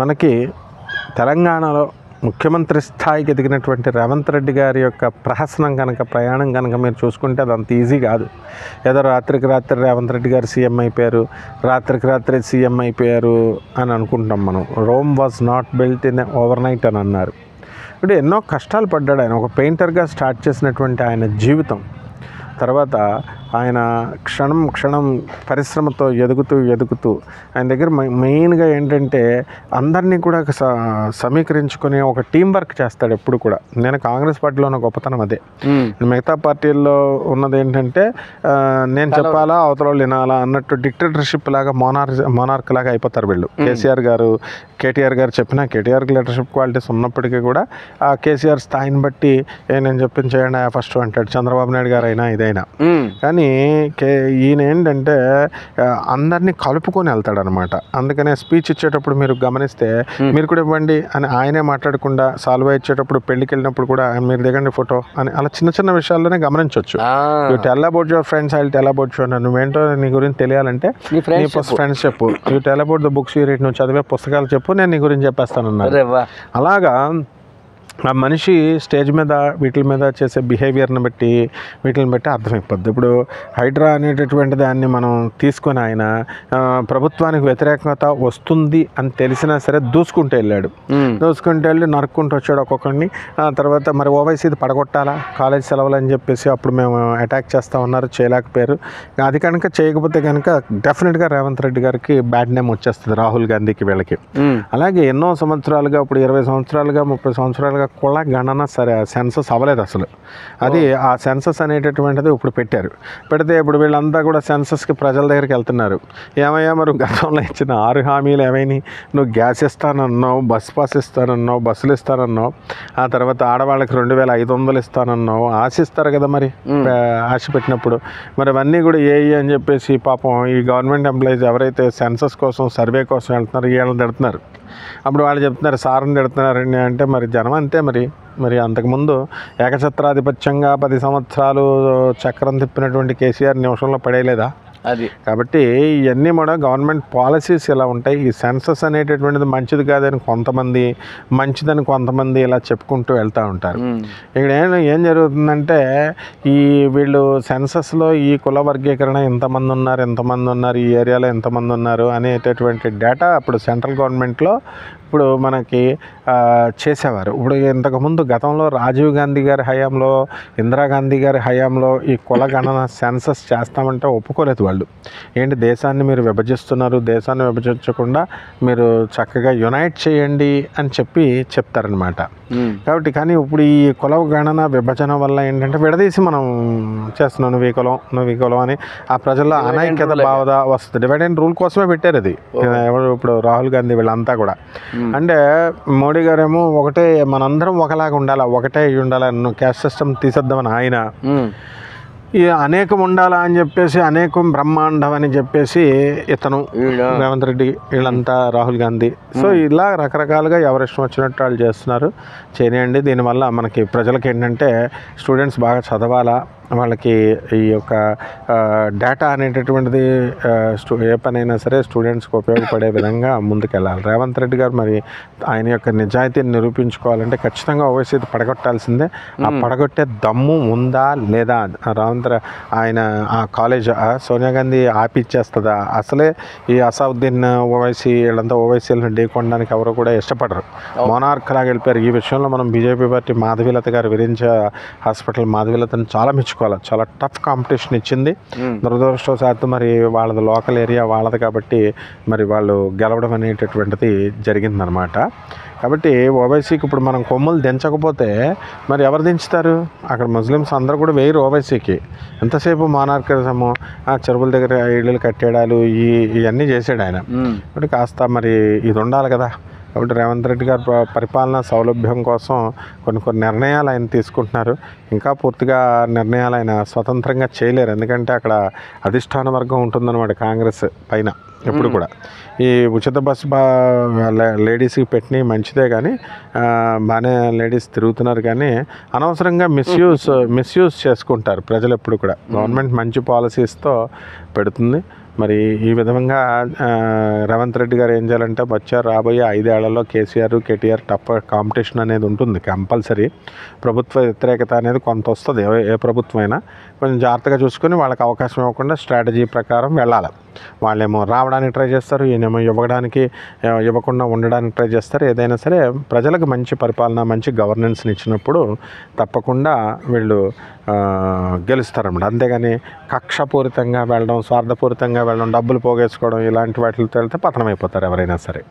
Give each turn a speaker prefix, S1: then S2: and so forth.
S1: మనకి తెలంగాణలో ముఖ్యమంత్రి స్థాయికి ఎదిగినటువంటి రేవంత్ రెడ్డి గారి యొక్క ప్రయాణం కనుక మీరు చూసుకుంటే అది అంత ఈజీ కాదు. ఏదో రాత్రికి రాత్రి రేవంత్ రెడ్డి గారు సీఎం అయిపోయారు, రాత్రికి రాత్రి సీఎం అయిపోయారు అని అనుకుంటాం మనం. Rome was not built in over night అని అన్నారు. ఇప్పుడు ఎన్నో కష్టాలు పడ్డాడు ఆయన. ఒక పెయింటర్గా స్టార్ట్ చేసినటువంటి ఆయన జీవితం తర్వాత ఆయన క్షణం క్షణం పరిశ్రమతో ఎదుగుతూ ఆయన దగ్గర మెయిన్గా ఏంటంటే అందరినీ కూడా సమీకరించుకొని ఒక టీం వర్క్ చేస్తాడు ఎప్పుడు కూడా. నేను కాంగ్రెస్ పార్టీలో ఉన్న గొప్పతనం అదే. మిగతా పార్టీల్లో ఉన్నది ఏంటంటే నేను చెప్పాలా అవతల వాళ్ళు వినాలా అన్నట్టు డిక్టేటర్షిప్ లాగా మోనార్క్ లాగా అయిపోతారు వీళ్ళు. కేటీఆర్ గారు చెప్పినా కేటీఆర్కి లీడర్షిప్ క్వాలిటీస్ ఉన్నప్పటికీ కూడా ఆ కేసీఆర్ స్థాయిని బట్టి నేను చెప్పింది చేయండి ఫస్ట్ అంటాడు. చంద్రబాబు నాయుడు గారు అయినా ఇదైనా కానీ ఈయన ఏంటంటే అందరినీ కలుపుకొని వెళ్తాడనమాట. అందుకనే స్పీచ్ ఇచ్చేటప్పుడు మీరు గమనిస్తే మీరు కూడా ఇవ్వండి అని ఆయనే మాట్లాడకుండా సాల్వ్ ఇచ్చేటప్పుడు పెళ్లికి వెళ్ళినప్పుడు కూడా మీరు దిగండి ఫోటో అని అలా చిన్న చిన్న విషయాల్లోనే గమనించవచ్చు. You tell about your friends, I tell about you. నువ్వేంటో నీ గురించి తెలియాలంటే నీ ఫ్రెండ్స్ చెప్పు. You tell about the books you read, నువ్వు చదివే పుస్తకాలు చెప్పు, నేను నీ గురించి చెప్పేస్తానన్నాను. అలాగా ఆ మనిషి స్టేజ్ మీద వీటి మీద చేసే బిహేవియర్ని బట్టి వీటిని బట్టి అర్థమైపోద్ది. ఇప్పుడు హైడ్రా అనేటటువంటి దాన్ని మనం తీసుకొని ఆయన ప్రభుత్వానికి వ్యతిరేకత వస్తుంది అని తెలిసినా సరే దూసుకుంటూ వెళ్ళి నరుక్కుంటూ వచ్చాడు ఒక్కొక్కడిని. తర్వాత మరి ఓవైసీది పడగొట్టాలా కాలేజ్ సెలవులు అని చెప్పేసి అప్పుడు మేము అటాక్ చేస్తూ ఉన్నారు, చేయలేకపోయారు. అది కనుక చేయకపోతే కనుక డెఫినెట్గా రేవంత్ రెడ్డి గారికి బ్యాడ్ నేమ్ వచ్చేస్తుంది, రాహుల్ గాంధీకి వీళ్ళకి. అలాగే ఎన్నో సంవత్సరాలుగా ఇప్పుడు 20 సంవత్సరాలుగా 30 సంవత్సరాలుగా కుల గణన సరే సెన్సస్ అవ్వలేదు అసలు. అది ఆ సెన్సస్ అనేటటువంటిది ఇప్పుడు పెడితే ఇప్పుడు వీళ్ళంతా కూడా సెన్సస్కి ప్రజల దగ్గరికి వెళ్తున్నారు. ఏమయ్యా మరి గతంలో ఇచ్చిన 6 హామీలు ఏమైనా, నువ్వు గ్యాస్ ఇస్తానన్నావు, బస్ పాస్ ఇస్తానన్నావు, బస్సులు ఇస్తానన్నావు, ఆ తర్వాత ఆడవాళ్ళకి 2500 ఇస్తానన్నావు, ఆశిస్తారు కదా మరి ఆశ పెట్టినప్పుడు మరి అవన్నీ కూడా అని చెప్పేసి పాపం ఈ గవర్నమెంట్ ఎంప్లాయీస్ ఎవరైతే సెన్సస్ కోసం సర్వే కోసం వెళ్తున్నారు వీళ్ళని తిడుతున్నారు. అప్పుడు వాళ్ళు చెప్తున్నారు సార్ని తిడుతున్నారండి అంటే మరి జనం అంతే. మరి అంతకుముందు ఏకఛత్రాధిపత్యంగా 10 సంవత్సరాలు చక్రం తిప్పినటువంటి కేసీఆర్ నిమిషంలో పడేయలేదా అది? కాబట్టి ఇవన్నీ కూడా గవర్నమెంట్ పాలసీస్ ఇలా ఉంటాయి. ఈ సెన్సస్ అనేటటువంటిది మంచిది కాదని కొంతమంది, మంచిదని కొంతమంది ఇలా చెప్పుకుంటూ వెళ్తూ ఉంటారు. ఇక్కడ ఏం జరుగుతుందంటే వీళ్ళు సెన్సస్లో ఈ కుల వర్గీకరణ ఎంతమంది ఉన్నారు, ఈ ఏరియాలో ఎంతమంది ఉన్నారు అనేటటువంటి డేటా అప్పుడు సెంట్రల్ గవర్నమెంట్లో ఇప్పుడు మనకి చేసేవారు. ఇప్పుడు ఇంతకుముందు గతంలో రాజీవ్ గాంధీ గారి హయాంలో, ఇందిరాగాంధీ గారి హయాంలో ఈ కుల గణన సెన్సస్ చేస్తామంటే ఒప్పుకోలేదు వాళ్ళు. ఏంటి దేశాన్ని మీరు విభజిస్తున్నారు, దేశాన్ని విభజించకుండా మీరు చక్కగా యునైట్ చేయండి అని చెప్తారనమాట. కాబట్టి కానీ ఇప్పుడు ఈ కుల గణన విభజన వల్ల ఏంటంటే విడదీసి మనం చేస్తున్నాం, నువ్వు ఈ కులం అని ఆ ప్రజల్లో అనైక్యత భావన వస్తుంది. డివైడ్ అండ్ రూల్ కోసమే పెట్టారు అది. ఇప్పుడు రాహుల్ గాంధీ వీళ్ళంతా కూడా అంటే మోడీ గారేమో ఒకటే మనందరం ఒకలాగా ఉండాలా, ఒకటే ఉండాలా, క్యాస్ట్ సిస్టమ్ తీసేద్దామని ఆయన ఈ అనేకం ఉండాలా అని చెప్పేసి అనేకం బ్రహ్మాండం అని చెప్పేసి ఇతను రేవంత్ రెడ్డి వీళ్ళంతా రాహుల్ గాంధీ. సో ఇలా రకరకాలుగా ఎవరిష్టం వచ్చినట్టు వాళ్ళు చేస్తున్నారు, చేయనియండి. దీనివల్ల మనకి ప్రజలకి ఏంటంటే స్టూడెంట్స్ బాగా చదవాలా, వాళ్ళకి ఈ యొక్క డేటా అనేటటువంటిది ఏ పనైనా సరే స్టూడెంట్స్కి ఉపయోగపడే విధంగా ముందుకెళ్ళాలి. రేవంత్ రెడ్డి గారు మరి ఆయన యొక్క నిజాయితీని నిరూపించుకోవాలంటే ఖచ్చితంగా ఓవైసీ పడగొట్టాల్సిందే. ఆ పడగొట్టే దమ్ము ఉందా లేదా? ఆయన ఆ కాలేజ్ సోనియా గాంధీ ఆపిచ్చేస్తుందా? అసలే ఈ అసౌద్దీన్ ఓవైసీ వీళ్ళంతా ఓవైసీలను ఢీకొనడానికి ఎవరు కూడా ఇష్టపడరు, మోనార్క్ లాగా వెళ్ళిపోయారు. ఈ విషయంలో మనం బీజేపీ పార్టీ మాధవీలత గారు విరించ హాస్పిటల్ మాధవీలతను చాలా మెచ్చుకోవాలి. చాలా టఫ్ కాంపిటీషన్ ఇచ్చింది. దురదృష్టవశాత్తు మరి వాళ్ళది లోకల్ ఏరియా వాళ్ళది కాబట్టి మరి వాళ్ళు గెలవడం అనేటటువంటిది జరిగిందనమాట. కాబట్టి ఓవైసీకి ఇప్పుడు మనం కొమ్ములు దించకపోతే మరి ఎవరు దించుతారు? అక్కడ ముస్లిమ్స్ అందరూ కూడా వేయరు ఓవైసీకి. ఎంతసేపు మానార్కిజము, చెరువుల దగ్గర ఇళ్ళు కట్టేయడాలు ఇవన్నీ చేసాడు ఆయన. ఇప్పుడు కాస్త మరి ఇది ఉండాలి కదా. కాబట్టి రేవంత్ రెడ్డి గారు పరిపాలనా సౌలభ్యం కోసం కొన్ని నిర్ణయాలు ఆయన తీసుకుంటున్నారు. ఇంకా పూర్తిగా నిర్ణయాలు ఆయన స్వతంత్రంగా చేయలేరు, ఎందుకంటే అక్కడ అధిష్టాన వర్గం ఉంటుందన్నమాట కాంగ్రెస్ పైన ఎప్పుడు కూడా. ఈ ఉచిత బస్సు లేడీస్కి పెట్టినవి మంచిదే కానీ బాగానే లేడీస్ తిరుగుతున్నారు, కానీ అనవసరంగా మిస్యూజ్ చేసుకుంటారు ప్రజలు ఎప్పుడు కూడా. గవర్నమెంట్ మంచి పాలసీస్తో పెడుతుంది. మరి ఈ విధంగా రేవంత్ రెడ్డి గారు ఏం చేయాలంటే వచ్చే రాబోయే 5 ఏళ్లలో కేసీఆర్ కేటీఆర్ టఫ్ కాంపిటీషన్ అనేది ఉంటుంది కంపల్సరీ. ప్రభుత్వ వ్యతిరేకత అనేది కొంత వస్తుంది, ఏ ప్రభుత్వం అయినా. కొంచెం జాగ్రత్తగా చూసుకొని వాళ్ళకి అవకాశం ఇవ్వకుండా స్ట్రాటజీ ప్రకారం వెళ్ళాలి. వాళ్ళేమో రావడానికి ట్రై చేస్తారు, ఈయనేమో ఇవ్వకుండా ఉండడానికి ట్రై చేస్తారు. ఏదైనా సరే ప్రజలకు మంచి పరిపాలన, మంచి గవర్నెన్స్ని ఇచ్చినప్పుడు తప్పకుండా వీళ్ళు గెలుస్తారన్నమాట. అంతేగాని కక్షపూరితంగా వెళ్ళడం, స్వార్థపూరితంగా వెళ్ళడం, డబ్బులు పోగేసుకోవడం, ఇలాంటి వాటితో వెళ్తే పతనం అయిపోతారు ఎవరైనా సరే.